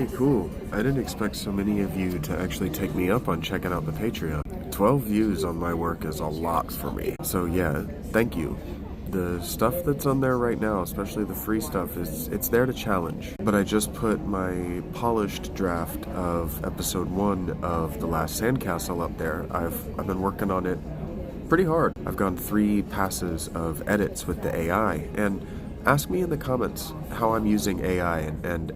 Alright, cool. I didn't expect so many of you to actually take me up on checking out the Patreon. 12 views on my work is a lot for me. So yeah, thank you. The stuff that's on there right now, especially the free stuff, it's there to challenge. But I just put my polished draft of episode 1 of The Last Sandcastle up there. I've been working on it pretty hard. I've gone 3 passes of edits with the AI, and ask me in the comments how I'm using AI, and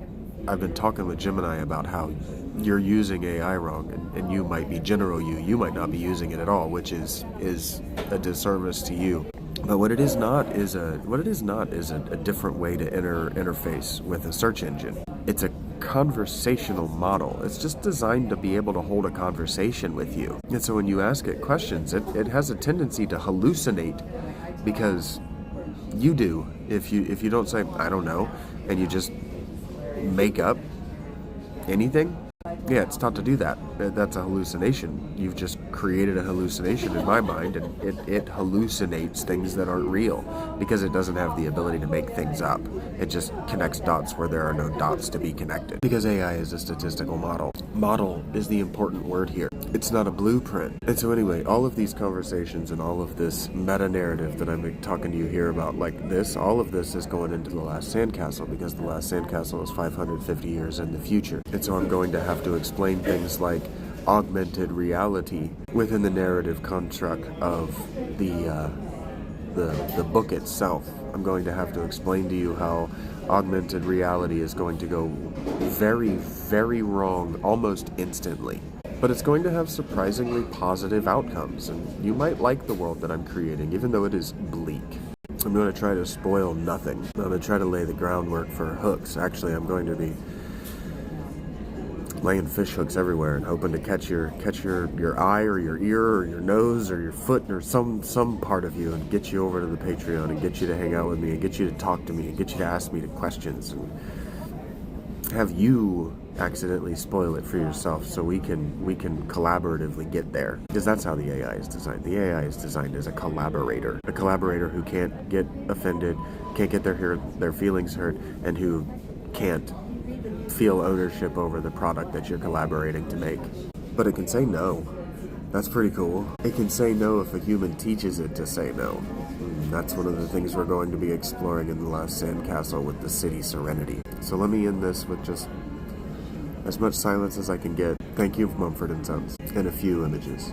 I've been talking with Gemini about how you're using AI wrong, and you might be you might not be using it at all, which is a disservice to you. But what it is not is a different way to interface with a search engine. It's a conversational model. It's just designed to be able to hold a conversation with you. And so when you ask it questions, it has a tendency to hallucinate, because you do. If you don't say, I don't know, and you just make up anything, yeah, it's taught to do that. That's a hallucination. You've just created a hallucination in my mind, and it hallucinates things that aren't real because it doesn't have the ability to make things up. It just connects dots where there are no dots to be connected. Because AI is a statistical model. Model is the important word here. It's not a blueprint. And so anyway, all of these conversations and all of this meta-narrative that I'm talking to you here about, like this, all of this is going into The Last Sandcastle, because The Last Sandcastle is 550 years in the future. And so I'm going to have to explain things like augmented reality within the narrative construct of the book itself. I'm going to have to explain to you how augmented reality is going to go very, very wrong almost instantly. But it's going to have surprisingly positive outcomes, and you might like the world that I'm creating, even though it is bleak. I'm going to try to spoil nothing. I'm going to try to lay the groundwork for hooks. Actually, I'm going to be laying fish hooks everywhere and hoping to catch your eye or your ear or your nose or your foot or some part of you, and get you over to the Patreon and get you to hang out with me and get you to talk to me and get you to ask me the questions, and have you accidentally spoil it for yourself so we can collaboratively get there. Because that's how the AI is designed. The AI is designed as a collaborator who can't get offended, can't get their feelings hurt, and who can't feel ownership over the product that you're collaborating to make. But it can say no. That's pretty cool. It can say no if a human teaches it to say no. That's one of the things we're going to be exploring in The Last Sandcastle with the city Serenity. So let me end this with just as much silence as I can get. Thank you, Mumford & Sons, and a few images.